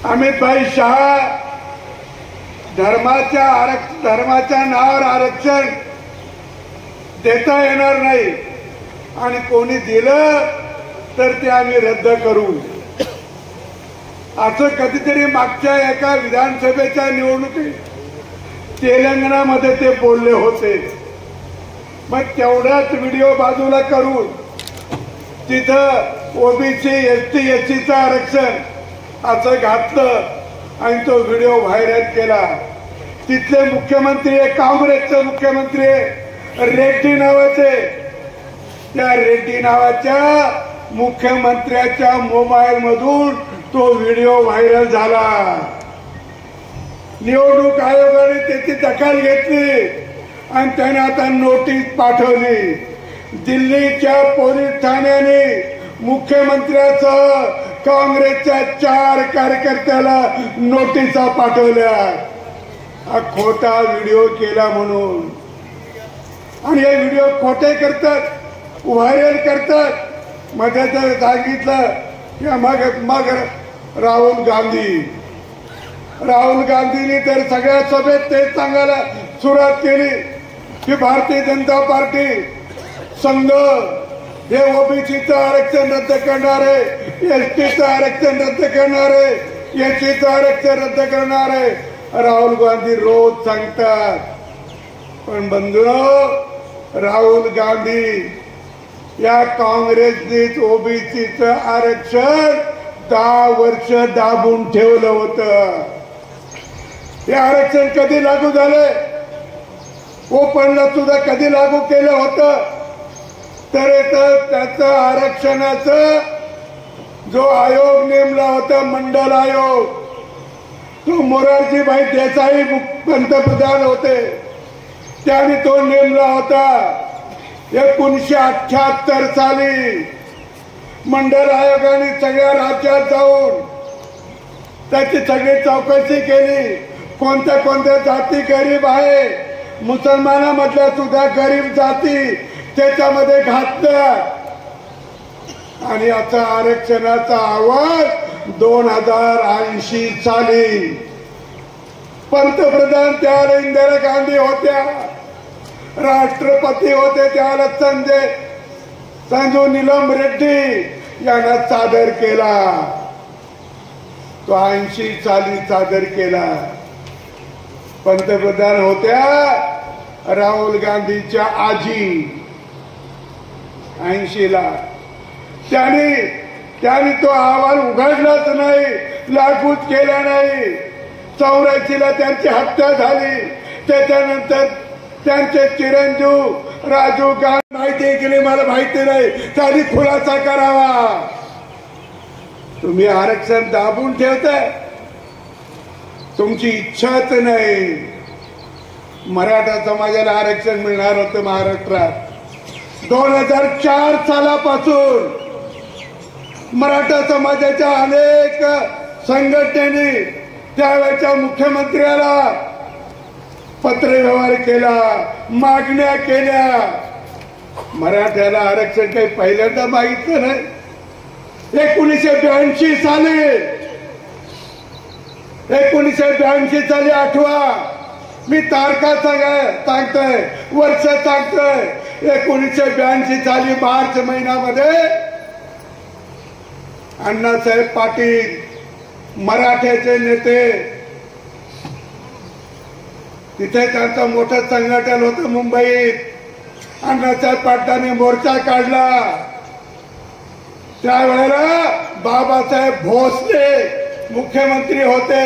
अमित भाई शहा धर्माच्या नावावर आरक्षण देता येणार नाही आणि कोणी दिलं तर ते आम्ही रद्द करू असं कधीतरी मागच्या एका विधानसभेच्या निवडणुकीत तेलंगणामध्ये ते बोलले होते। मग तेवढाच व्हिडिओ बाजूला करून तिथं ओबीसी एसटी एससीचं आरक्षण असं घातलं आणि तो व्हिडिओ व्हायरल केला। तिथले मुख्यमंत्री काँग्रेसचे मुख्यमंत्री रेड्डी नावाचे, त्या रेड्डी नावाच्या मुख्यमंत्र्याच्या मोबाईल मधून तो व्हिडिओ व्हायरल झाला। निवडणूक आयोगाने त्याची दखल घेतली आणि त्याने आता नोटीस पाठवली। दिल्लीच्या पोलीस ठाण्याने मुख्यमंत्र्यासह काँग्रेसच्या 4 कार्यकर्त्याला नोटिसा पाठवल्या हा खोटा व्हिडिओ केला म्हणून। आणि हे व्हिडिओ खोटे करतात, व्हायरल करतात। मध्ये तर सांगितलं की मग राहुल गांधींनी तर सगळ्या सभेत तेच सांगायला सुरुवात केली की भारतीय जनता पार्टी संघ हे ओबीसीचं आरक्षण रद्द करणार आहे, एसटीचं आरक्षण रद्द करणार आहे, एससीचं आरक्षण रद्द करणार आहे। राहुल गांधी रोज सांगतात, पण बंधूंनो राहुल गांधी या काँग्रेसने ओबीसीचं आरक्षण 10 वर्ष दाबून ठेवलं होतं। हे आरक्षण कधी लागू झालंय? ओपनला सुद्धा कधी लागू केलं होतं? तर त्याचं आरक्षणाचं जो आयोग नेमला होता मंडल आयोग, तो मोरारजीभाई देसाई पंतप्रधान होते, त्याने तो नेमला होता। 1978 साली मंडल आयोगाने सगळ्या राज्यात जाऊन त्याची सगळी चौकशी केली। कोणत्या कोणत्या जाती गरीब आहे, मुसलमानामधल्या सुद्धा गरीब जाती त्याच्यामध्ये घातल्या आणि आता आरक्षणाचा आवाज 2080 साली पंतप्रधान त्यावेळेला इंदिरा गांधी होत्या, राष्ट्रपती होते त्यावेळेला संजू नीलम रेड्डी यांना सादर केला। तो 80 साली सादर केला। पंतप्रधान होत्या राहुल गांधीच्या आजी 80 ला। त्यांनी तो अहवाल उघडलाच नाही, लागूच केला नाही। 84 ला त्यांची हत्या झाली। त्याच्यानंतर त्यांचे चिरंजीव राजीव गांधी माहिती केली, मला माहिती नाही, त्यांनी खुलासा करावा। तुम्ही आरक्षण दाबून ठेवताय, तुमची इच्छाच नाही। मराठा समाजाला आरक्षण मिळणार होतं महाराष्ट्रात 2004 सालापासून। मराठा समाजाच्या अनेक संघटनेने त्यावेळच्या मुख्यमंत्र्याला पत्रव्यवहार केला, मागण्या केल्या। मराठ्याला आरक्षण काही पहिल्यांदा मागितलं नाही। 1982 साली आठवा, मी तारखा सांगतोय, वर्ष सांगतोय। 1982 साली मार्च महिन्यामध्ये अण्णासाहेब पाटील मराठ्याचे नेते, तिथे त्यांचं मोठं संघटन होतं मुंबईत। अण्णासाहेब पाटलांनी मोर्चा काढला। त्यावेळेला बाबासाहेब भोसले मुख्यमंत्री होते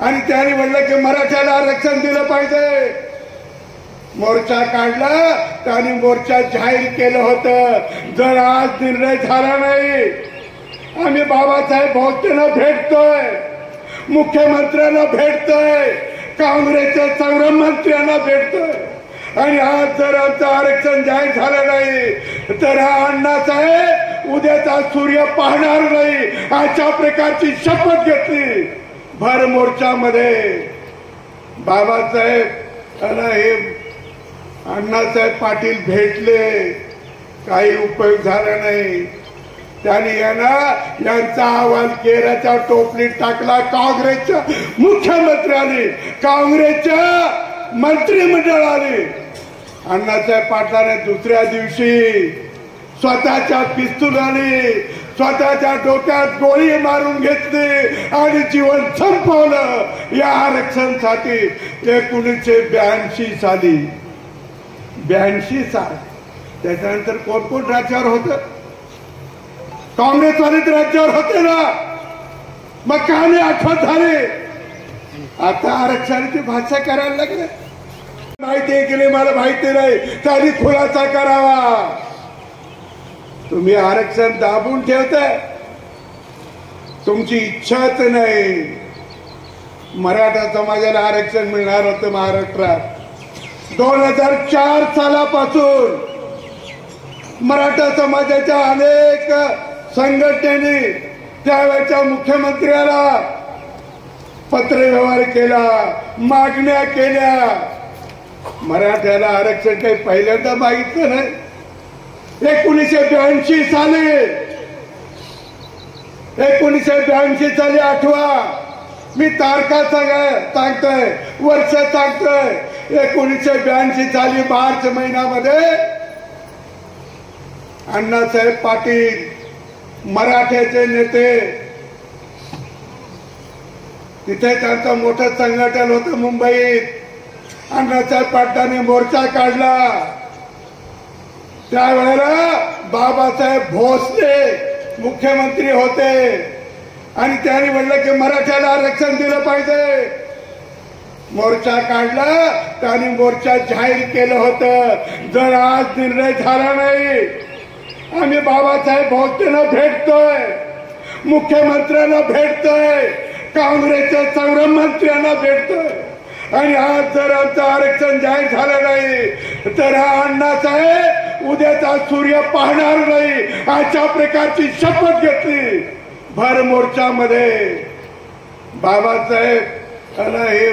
आणि त्यांनी म्हटलं की मराठ्याला आरक्षण दिलं पाहिजे। मोर्चा काढला, त्यांनी मोर्चा जाहीर केलं होतं। जर आज निर्णय झाला नाही, आम्ही बाबासाहेब भोसलेंना भेटतोय, मुख्यमंत्र्यांना भेटतोय, काँग्रेसच्या संरक्षणमंत्र्यांना भेटतोय आणि आज जर आमचं आरक्षण जाहीर झालं नाही तर हा अण्णासाहेब उद्याचा सूर्य पाहणार नाही, अशा प्रकारची शपथ घेतली। भर मोर्चामध्ये बाबासाहेब हे अण्णासाहेब पाटील भेटले, काही उपयोग झाला नाही। त्यांनी यांचा अहवाल केराच्या टोपलीत टाकला काँग्रेसच्या मुख्यमंत्र्यांनी, काँग्रेसच्या मंत्रिमंडळाने. अण्णासाहेब पाटलाने दुसऱ्या दिवशी स्वतःच्या पिस्तुलाने स्वतःच्या डोक्यात गोळी मारून घेतली आणि जीवन संपवलं या आरक्षणासाठी. 1982 साली 82 साल. त्याच्यानंतर कोण कोण राज्यावर होतं? काँग्रेसवालेच राज्यावर होते ना. मग का नाही आठवत झाले? आता आरक्षणाची भाषा करायला लागले. माहिती केली मला माहिती नाही, त्यांनी खुलासा करावा. तुम्ही आरक्षण दाबून ठेवताय, तुमची इच्छाच नाही. मराठा समाजाला आरक्षण मिळणार होतं महाराष्ट्रात 2004 सालापासून. मराठा समाजाच्या अनेक संघटनेने त्यावेळच्या मुख्यमंत्र्याला पत्रव्यवहार केला, मागण्या केल्या. मराठ्याला आरक्षण काही पहिल्यांदा मागितलं नाही. 1982 साली 1982 साली आठवा. मी तारखा सांगतोय, वर्ष सांगतोय. 1982 साली मार्च महिन्यामध्ये अण्णासाहेब पाटील मराठ्याचे नेते, तिथे त्यांचं मोठं संघटन होतं मुंबईत. अण्णासाहेब पाटलांनी मोर्चा काढला. त्यावेळेला बाबासाहेब भोसले मुख्यमंत्री होते आणि त्यांनी म्हणलं की मराठ्याला आरक्षण दिलं पाहिजे. मोर्चा काढला. त्यांनी मोर्चा जाहीर केलं होतं. जर आज निर्णय झाला नाही, आम्ही बाबासाहेब भोसलेंना भेटतोय, मुख्यमंत्र्यांना भेटतोय, काँग्रेसच्या संरक्षणमंत्र्यांना भेटतोय आणि आज जर आमचं आरक्षण जाहीर झालं नाही तर हा अण्णासाहेब उद्याचा सूर्य पाहणार नाही, अशा प्रकारची शपथ घेतली. भर मोर्चामध्ये बाबासाहेब हे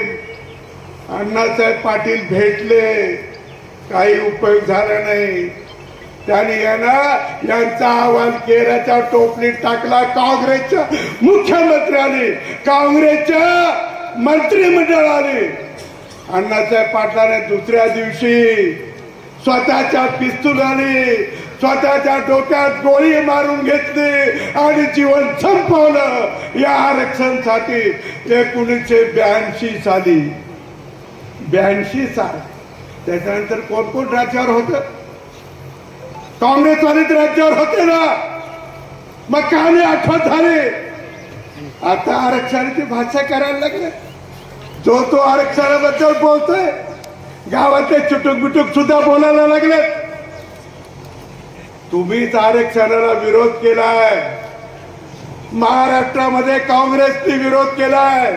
अण्णासाहेब पाटील भेटले, काही उपयोग झाला नाही. त्यांनी यांचा अहवाल केराच्या टोपलीत टाकला काँग्रेसच्या मुख्यमंत्र्यांनी, काँग्रेसच्या मंत्रिमंडळाने. अण्णासाहेब पाटलाने दुसऱ्या दिवशी स्वतःच्या पिस्तुलाने स्वतःच्या डोक्यात गोळी मारून घेतली आणि जीवन संपवलं या आरक्षणासाठी. 1982 साली 82 साल. त्याच्यानंतर कोण कोण राज्यावर होतं? काँग्रेसवालेच राज्यावर होते ना. मग का नाही आठवत झाले? आता आरक्षणाची भाषा करायला लागले. जो तो आरक्षणाबद्दल बोलतोय, गावातले चुटुक बिटुक सुद्धा बोलायला लागले. तुम्हीच आरक्षणाला विरोध केलाय. महाराष्ट्रामध्ये काँग्रेसने विरोध केलाय,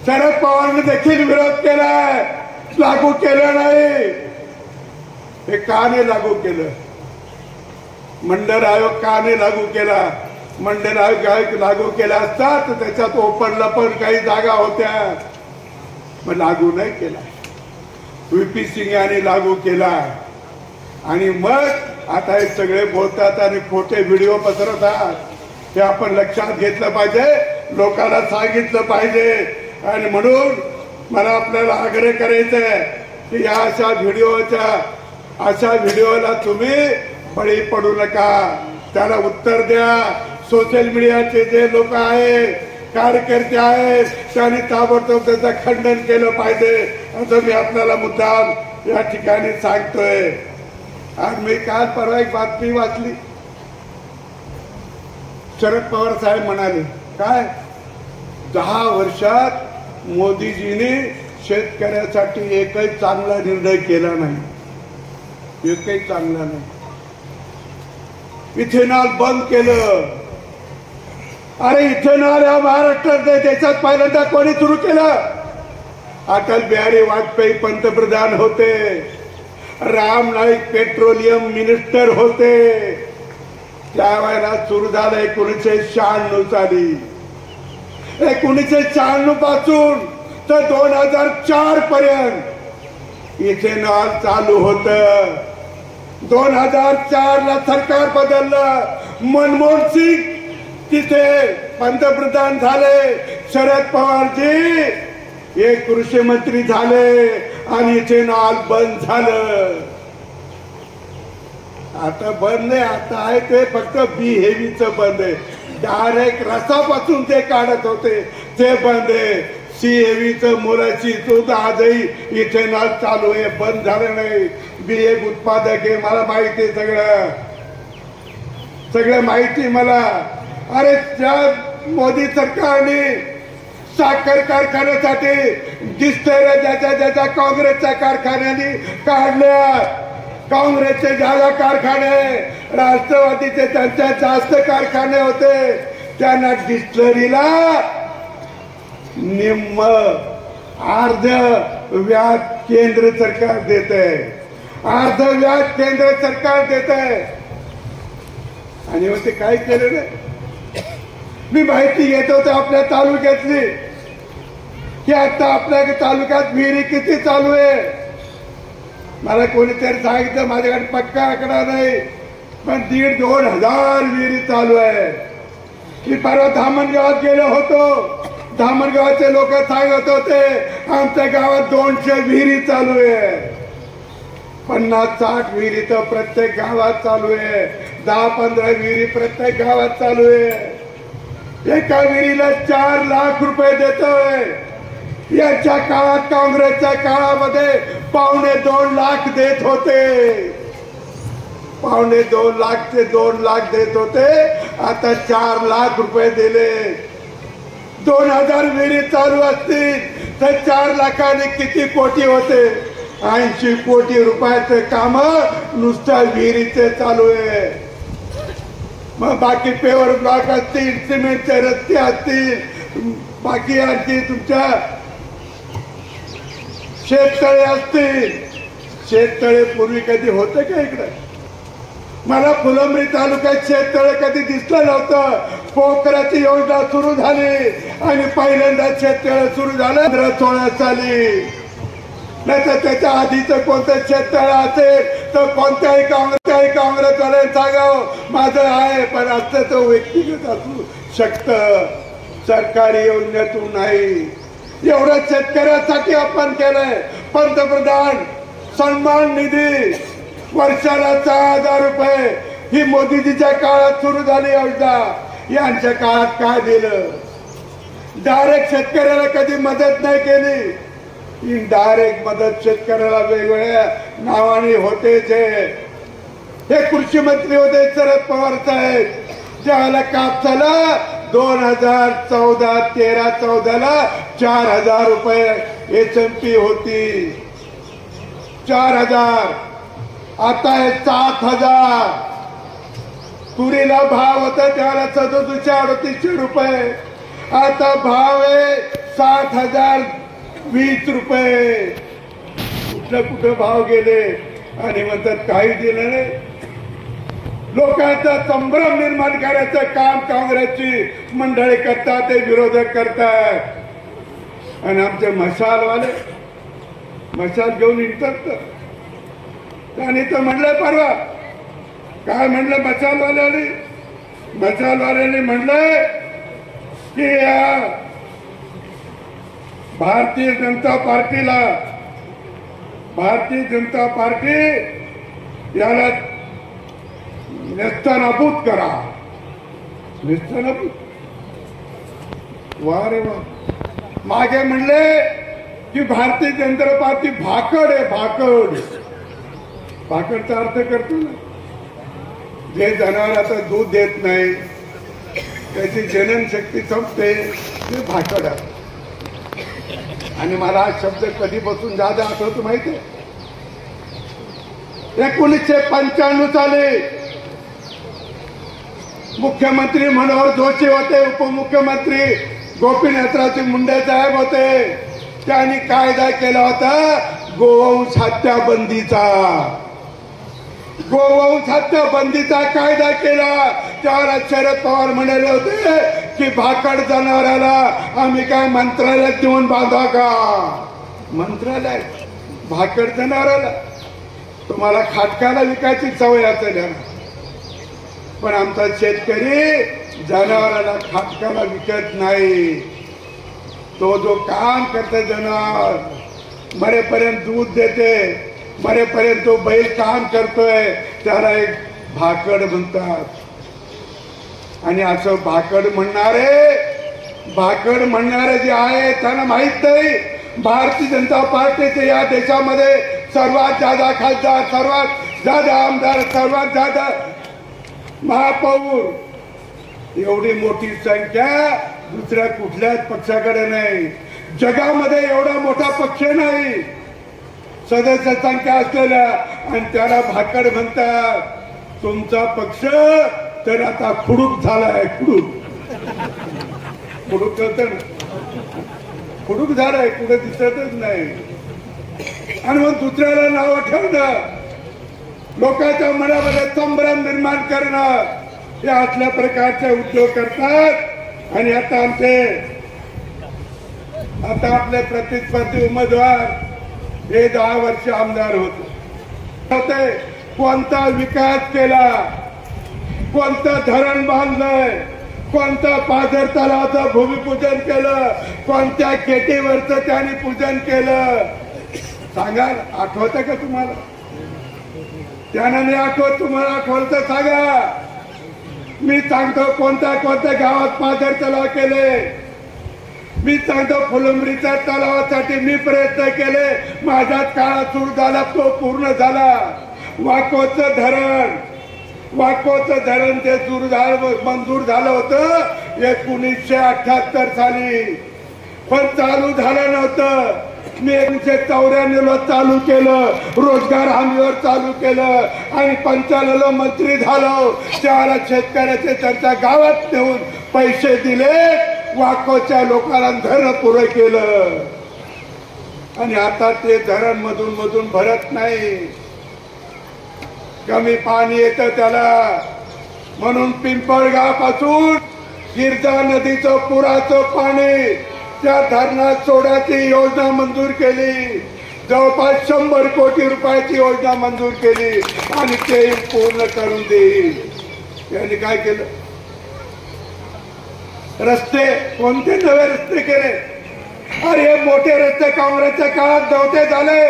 शरद पवारने देखील विरोध केलाय, लागू केलं नाही. हे का नाही लागू केलं? मंडल आयोग का नाही लागू केला? मंडल आयोग लागू केला असता तर त्याच्यात ओपन लपन काही जागा होत्या, मग लागू नाही केला. व्हीपी सिंग यांनी लागू केला आणि मग आता हे सगळे बोलतात आणि खोटे व्हिडिओ पसरवतात. हे आपण लक्षात घेतलं पाहिजे, लोकांना सांगितलं पाहिजे. आणि म्हणून मला आपल्याला आग्रह करायचा आहे की या अशा व्हिडिओला तुम्ही बळी पडू नका, त्याला उत्तर द्या. सोशल मीडियाचे जे लोक आहेत, कार्यकर्ते आहेत, त्यांनी ताबडतोब त्याचं खंडन केलं पाहिजे, असं मी आपल्याला मुद्दाम या ठिकाणी सांगतोय. आज मी काल परवा एक बातमी वाचली. शरद पवार साहेब म्हणाले काय, 10 वर्षात मोदीजींनी शेतकऱ्यासाठी एकही चांगला निर्णय केला नाही, एकही चांगला नाही. इथेनॉल बंद केलं. अरे इथेनॉल या महाराष्ट्रात देशात पहिल्यांदा कोणी सुरू केलं? अटल बिहारी वाजपेयी पंतप्रधान होते, राम नाईक पेट्रोलियम मिनिस्टर होते. त्यावेळेला सुरू झालं 1996 साली. 1996 पासून तर 2004 पर्यंत इथेनॉल चालू होतं. 2004 ला सरकार बदललं, मनमोहन सिंग तिथे पंतप्रधान झाले, शरद पवारजी हे कृषी मंत्री झाले आणि इथेनॉल बंद झालं. आता बंद नाही, आता आहे ते फक्त बी हेवीचं बंद आहे. डायरेक्ट रसापासून ते काढत होते ते बंद आहे. सी हेवीचं मोलाची दूध आजही इथेनॉल चालू आहे, बंद झालं नाही. बी एक उत्पादक आहे, मला माहिती आहे, सगळं माहिती मला. अरे त्या मोदी सरकारने साखर कारखान्यासाठी दिसतंय ज्याच्या काँग्रेसच्या कारखान्याने काढल्या. काँग्रेसचे ज्यादा कारखाने, राष्ट्रवादीचे त्यांच्या जास्त कारखाने होते, त्यांना डिस्टलरीला निम्म अर्ध व्याज केंद्र सरकार देते, अर्ध व्याज केंद्र सरकार देते. आणि मग ते काय केलं नाही. मी माहिती घेत होतो आपल्या तालुक्यातली की आता आपल्या तालुक्यात विहिरी किती चालू आहे. मला कोणीतरी सांगितलं, माझ्याकडे पक्का आकडा नाही, पण 1,500-2,000 विहिरी चालू आहे. मी परवा धामणगावात गेलो होतो, धामणगावाचे लोक सांगत होते आमच्या गावात 200 विहिरी चालू आहे. 50-60 विहिरी तर प्रत्येक गावात चालू आहे, 10-15 विहिरी प्रत्येक गावात चालू आहे. एका विहिरीला 4 लाख रुपये देतोय. याच्या काळात, काँग्रेसच्या काळामध्ये 2.25 लाख देत होते, 2.25 लाख ते 2 लाख देत होते. आता 4 लाख रुपये दिले. 2000 विहिरी चालू असतील तर 4 लाखाने किती कोटी होते. 80 कोटी रुपयाचे काम नुसत्या विहिरीचे चालू आहे. मग बाकी पेवर ब्लॉक असतील, सिमेंटचे रस्ते असतील, बाकी आणखी तुमच्या शेततळे असतील. शेततळे पूर्वी कधी होते का इकडे? मला फुलंब्री तालुक्यात शेततळे कधी दिसलं नव्हतं. पोखराची योजना सुरू झाली आणि पहिल्यांदा शेततळे सुरू झालं 15-16 साली. नाही तर त्याच्या आधीचं कोणतं शेततळ असेल तर कोणत्याही काँग्रेसवाल्याने सांगावं माझं आहे, पण असं तो व्यक्तिगत असू शकतं, सरकारी योजनेतून नाही. एवढं शेतकऱ्यासाठी आपण केलंय. पंतप्रधान सन्मान निधी वर्षाला 6,000 रुपये ही मोदीजीच्या काळात सुरू झाली योजना. यांच्या काळात काय दिलं? डायरेक्ट शेतकऱ्याला कधी मदत नाही केली. इनडायरेक्ट मदत शेतकऱ्याला वेगवेगळ्या नावाने होतेच. हे कृषी मंत्री होते शरद पवार साहेब. ज्याला कापसाला 2013-14 4,000 रुपये SMP होती. 4,000, आता आहे 7,000. तुरीला भाव होता त्याला 3700-3800 रुपये, आता भाव आहे 60,020 रुपये. कुठं भाव गेले आणि म्हणतात काही दिलं नाही. लोकांचा संभ्रम निर्माण करायचं काम काँग्रेसची मंडळी करतात, ते विरोधक करतात. आणि आमचे मशालवाले मशाल घेऊन निघतात. त्याने तर म्हणलंय परवा, काय म्हणलं मशालवाल्यांनी म्हणलंय की या भारतीय जनता पार्टी याला नेस्तनाबूत करा. नेस्तनाबूत, वा रे वा. मागे म्हणले की भारतीय जनता पार्टी भाकड आहे. भाकडचा अर्थ करतो ना, जे जनावर आता दूध देत नाही, त्याची जनन शक्ती संपते, ते भाकड आहे. आणि मला हा शब्द कधीपासून जादा आठवतो माहितीये? 1995 साली मुख्यमंत्री मनोहर जोशी होते, उपमुख्यमंत्री गोपीनाथराव मुंडे साहेब होते. त्यांनी कायदा केला होता गोवंश हत्याबंदीचा कायदा केला. त्यावेळेला शरद पवार म्हणाले होते की भाकड जनावराला आम्ही काय मंत्रालयात देऊन बांधा का? मंत्रालयात भाकड जनावराला तुम्हाला खाटकाला विकायची सवय असेल याला, पण आमचा शेतकरी जनावराला खाटकाला विकत नाही. तो जो काम करते जनावर मरेपर्यंत दूध देते, मरेपर्यंत तो बैल काम करतोय, त्याला एक भाकड म्हणतात. आणि असं भाकड म्हणणारे जे आहे त्यांना माहित नाही भारतीय जनता पार्टीचे या देशामध्ये सर्वात ज्यादा खासदार, सर्वात ज्यादा आमदार, सर्वात ज्यादा महापौर, एवढी मोठी संख्या दुसऱ्या कुठल्याच पक्षाकडे नाही. जगामध्ये एवढा मोठा पक्ष नाही सदस्य संख्या असलेला, आणि त्याला भाकड म्हणतात. तुमचा पक्ष तर आता खुडूक झालाय. खुडूक कळतं ना, खुडूक झालाय, कुठे दिसतच नाही. आणि मग दुसऱ्याला नाव ठेवणं, लोकांच्या मनामध्ये संभ्रम निर्माण करणं, हे असल्या प्रकारचे उद्योग करतात. आणि आता आपले प्रतिस्पर्धी उमेदवार हे 10 वर्ष आमदार होते. कोणता विकास केला, कोणतं धरण बांधलंय, कोणतं पाझर तलावाचं भूमिपूजन केलं, कोणत्या केटीवरचं त्यांनी पूजन केलं, सांगा. आठवतं का तुम्हाला? त्यानं नाही आठवत, तुम्हाला आठवलं तर सांगा. मी सांगतो कोणत्या गावात पाझर तलाव केले, मी सांगतो फुलंब्रीच्या तलावासाठी मी प्रयत्न केले, माझ्याच काळात सुरू झाला, तो पूर्ण झाला. वाकोचं धरण ते मंजूर झालं होतं 1978 साली, पण चालू झालं नव्हतं. मी 1994ला चालू केलं, रोजगार हमीवर चालू केलं, आणि 95ला मंत्री झालो. त्याला शेतकऱ्याचे त्यांच्या गावात नेऊन पैसे दिले, वाकोच्या लोकांना धरण पुरं केलं. आणि आता ते धरण मधून भरत नाही, कमी पाणी येतं त्याला. म्हणून पिंपळगाव पासून गिरजा नदीचं पुराचं पाणी त्या धरणात सोडायची योजना मंजूर केली. जवळपास 100 कोटी रुपयाची योजना मंजूर केली, आणि ते पूर्ण करून देईल. यांनी काय केलं? रस्ते, कोणते नवे रस्ते केले? अरे मोठे रस्ते काँग्रेसच्या काळात नव्हते झाले.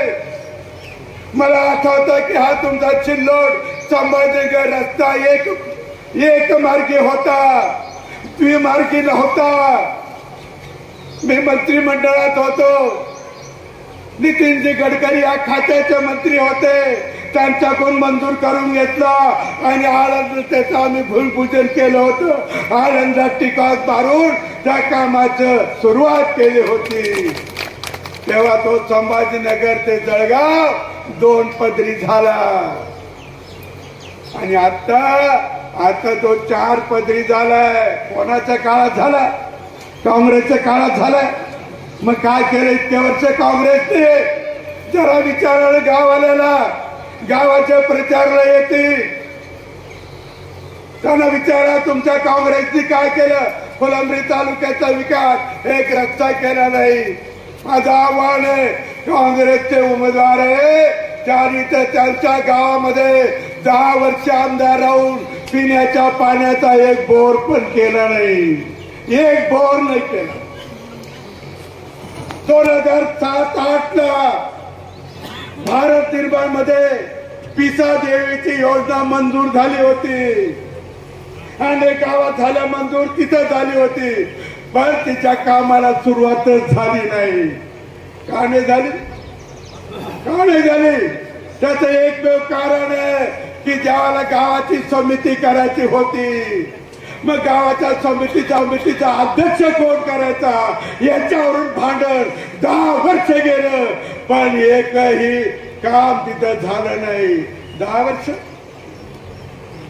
मला आठवतं की हा तुमचा चिल्लोड संभाजीनगर रस्ता एक मार्गी होता, द्विमार्गी नव्हता. मी मंत्रिमंडळात होतो, नितीनजी गडकरी या खात्याचे मंत्री होते, त्यांच्याकडून मंजूर करून घेतला, आणि आनंद त्याचं आम्ही भूमिपूजन केलं होतं. आनंदात टिकाव मारून त्या कामाचं सुरुवात केली होती. तेव्हा तो संभाजीनगर ते जळगाव 2 पदरी झाला, आणि आता तो 4 पदरी झालाय. कोणाच्या काळात झाला? काँग्रेसच्या काळात झालाय. मग काय केलं इतके वर्ष काँग्रेसने? जरा विचारायला गाववाल्याला, गावाच्या प्रचारला येतील त्यांना विचारा, तुमच्या काँग्रेसने काय केलं? फुलंब्री तालुक्याचा विकास, एक रस्ता केला नाही. माझं आव्हान आहे, काँग्रेसचे उमेदवार आहे त्यांनी तर त्यांच्या गावामध्ये 10 वर्ष आमदार राहून पिण्याच्या पाण्याचा एक बोर पण केला नाही, एक बोर नाही केला. 2007-08 ला भारत निर्माण मध्ये पिसा देवीची योजना मंजूर झाली होती, अनेक गावात झाल्या मंजूर, तिथं झाली होती, पण तिच्या कामाला सुरुवातच झाली नाही. का नाही झाली? त्याचं एकमेव कारण आहे की ज्यावेळेला गावाची समिती करायची होती, मग गावाच्या समितीचा अध्यक्ष कोण करायचा याच्यावरून भांडण 10 वर्ष गेलं, पण एकही काम तिथं झालं नाही. 10 वर्ष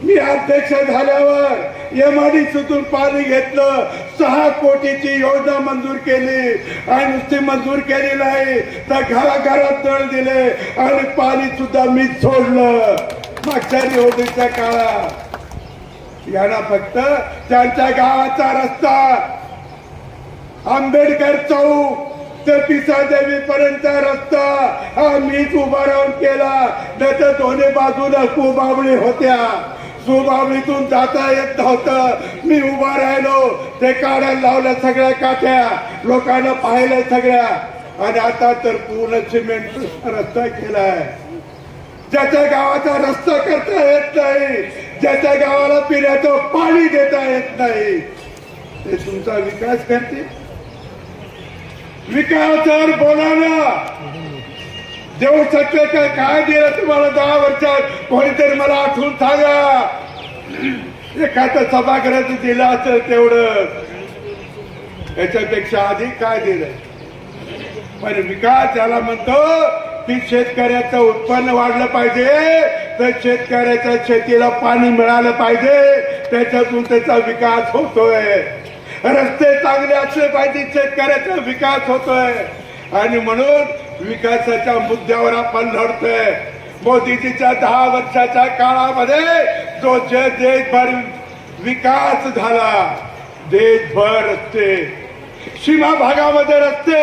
मी अध्यक्ष झाल्यावर एमआयडीसीतून पाणी घेतलं, 6 कोटीची योजना मंजूर केली, आणि नुसती मंजूर केली नाही तर घराघरात नळ दिले, आणि पाणी सुद्धा मी सोडलं. मागच्या निवडणुकीच्या काळात यांना फक्त त्यांच्या गावाचा रस्ता, आंबेडकर चौक तर पिसादेवीपर्यंत रस्ता हा मीच उभा राहून केला. नाही तर दोन्ही बाजूला कुबावळी होत्या, सुबावळीतून जाता येत नव्हतं. मी उभा राहिलो, ते काढायला लावल्या सगळ्या काठ्या, लोकांना पाहिलं सगळ्या. आणि आता तर पूर्ण सिमेंट रस्ता केलाय. ज्याच्या गावाचा रस्ता करता येत नाही, ज्याच्या गावाला पिण्याचं पाणी देता येत नाही, ते तुमचा विकास करते. विकासावर बोला ना. देऊ शकते का? काय दिलं तुम्हाला 10 वर्षात? कोणीतरी मला आठवून सांगा. एखादं सभागृहाचं दिलं असेल तेवढं, याच्यापेक्षा अधिक काय दिलंय? पण विकास याला म्हणतो की शेतकऱ्याचं उत्पन्न वाढलं पाहिजे, तर शेतकऱ्याच्या शेतीला पाणी मिळालं पाहिजे, त्याच्यातून त्याचा विकास होतोय. रस्ते चांगले असले पाहिजे, शेतकऱ्याचा विकास होतोय. आणि म्हणून विकासाच्या मुद्द्यावर आपण लढतोय. मोदीजीच्या 10 वर्षाच्या काळामध्ये जो देशभर विकास झाला, देशभर रस्ते, सीमा भागामध्ये रस्ते.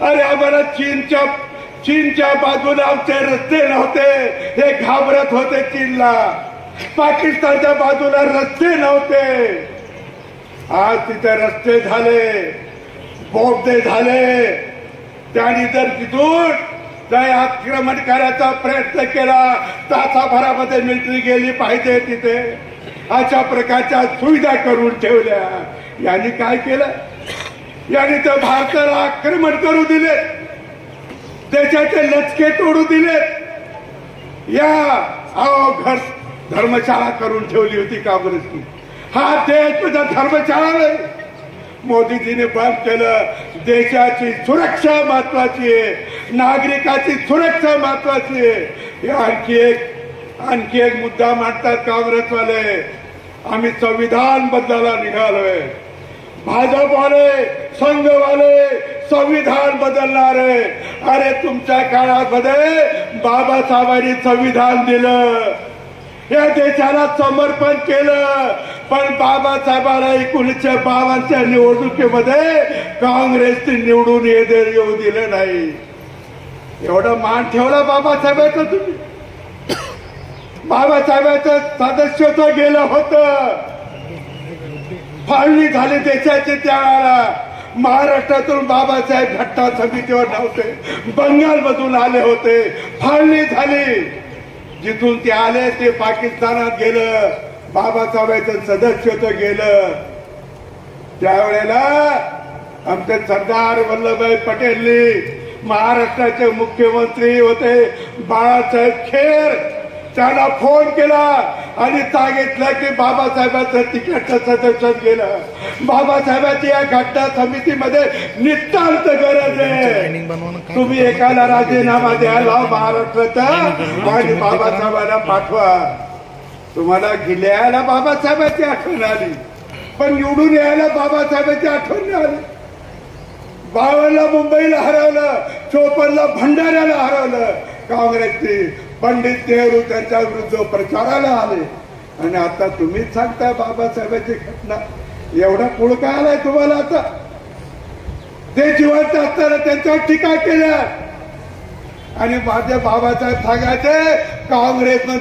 अरे आम्हाला चीनच्या बाजूला आमचे रस्ते नव्हते, हे घाबरत होते चीनला. पाकिस्तानच्या बाजूला रस्ते नव्हते, आज तिथे रस्ते झाले, बोगदे झाले. त्यांनी जर तिथून काही आक्रमण करायचा प्रयत्न केला, तासाभरामध्ये मिलिटरी गेली पाहिजे तिथे. अशा प्रकारच्या सुविधा करून ठेवल्या. यांनी काय केलं? यांनी तर भारताला आक्रमण करू दिले, देशाचे लचके तोडू दिले. घर धर्मशाळा करून ठेवली होती काँग्रेसनी. हा देश तुझा धर्मशाळा नाही. मोदीजीने बंद केलं. देशाची सुरक्षा महत्वाची आहे, नागरिकाची सुरक्षा महत्वाची आहे. हे आणखी एक मुद्दा मांडतात काँग्रेसवाले. आम्ही संविधान बदलायला निघालोय. भाजपवाले, संघवाले संविधान बदलणार आहे. अरे तुमच्या काळामध्ये बाबासाहेबांनी संविधान दिलं, या देशाला समर्पण केलं. पण बाबासाहेबांना 1952च्या निवडणुकीमध्ये काँग्रेसने निवडून येऊ दिलं नाही. एवढा मान ठेवला बाबासाहेबांचा तुम्ही. बाबासाहेबांचं सदस्यत्व गेलं होतं. फाळणी झाली देशाची त्यावेळेला. महाराष्ट्रातून बाबासाहेब घटना समितीवर नव्हते, बंगालमधून आले होते. फाळणी झाली. जिथून ते आले ते पाकिस्तानात गेलं. बाबासाहेबांचं सदस्यत्व गेलं. त्यावेळेला आमचे सरदार वल्लभभाई पटेलनी, महाराष्ट्राचे मुख्यमंत्री होते बाळासाहेब खेर, त्यांना फोन केला आणि सांगितलं की बाबासाहेबांचं तिकीटचं सदस्य गेलं. बाबासाहेबांची या घटना समितीमध्ये नितांत गरज आहे. तुम्ही एकाला राजीनामा द्यायला महाराष्ट्राचा आणि बाबासाहेबांना पाठवा. तुम्हाला गिल्याला बाबासाहेबांची आठवण आली, पण निवडून यायला बाबासाहेबांची आठवण नाही आली. 52ला मुंबईला हरवलं, 54ला भंडाऱ्याला हरवलं काँग्रेसने. पंडित नेहरू त्यांच्या विरुद्ध प्रचाराला आले आणि आता तुम्हीच सांगताय बाबासाहेबांची घटना. एवढा पुढ काय आलाय तुम्हाला? आता ते जिवंत असताना त्यांच्यावर टीका केल्या आणि माझ्या बाबासाहेब सांगायचे काँग्रेसनं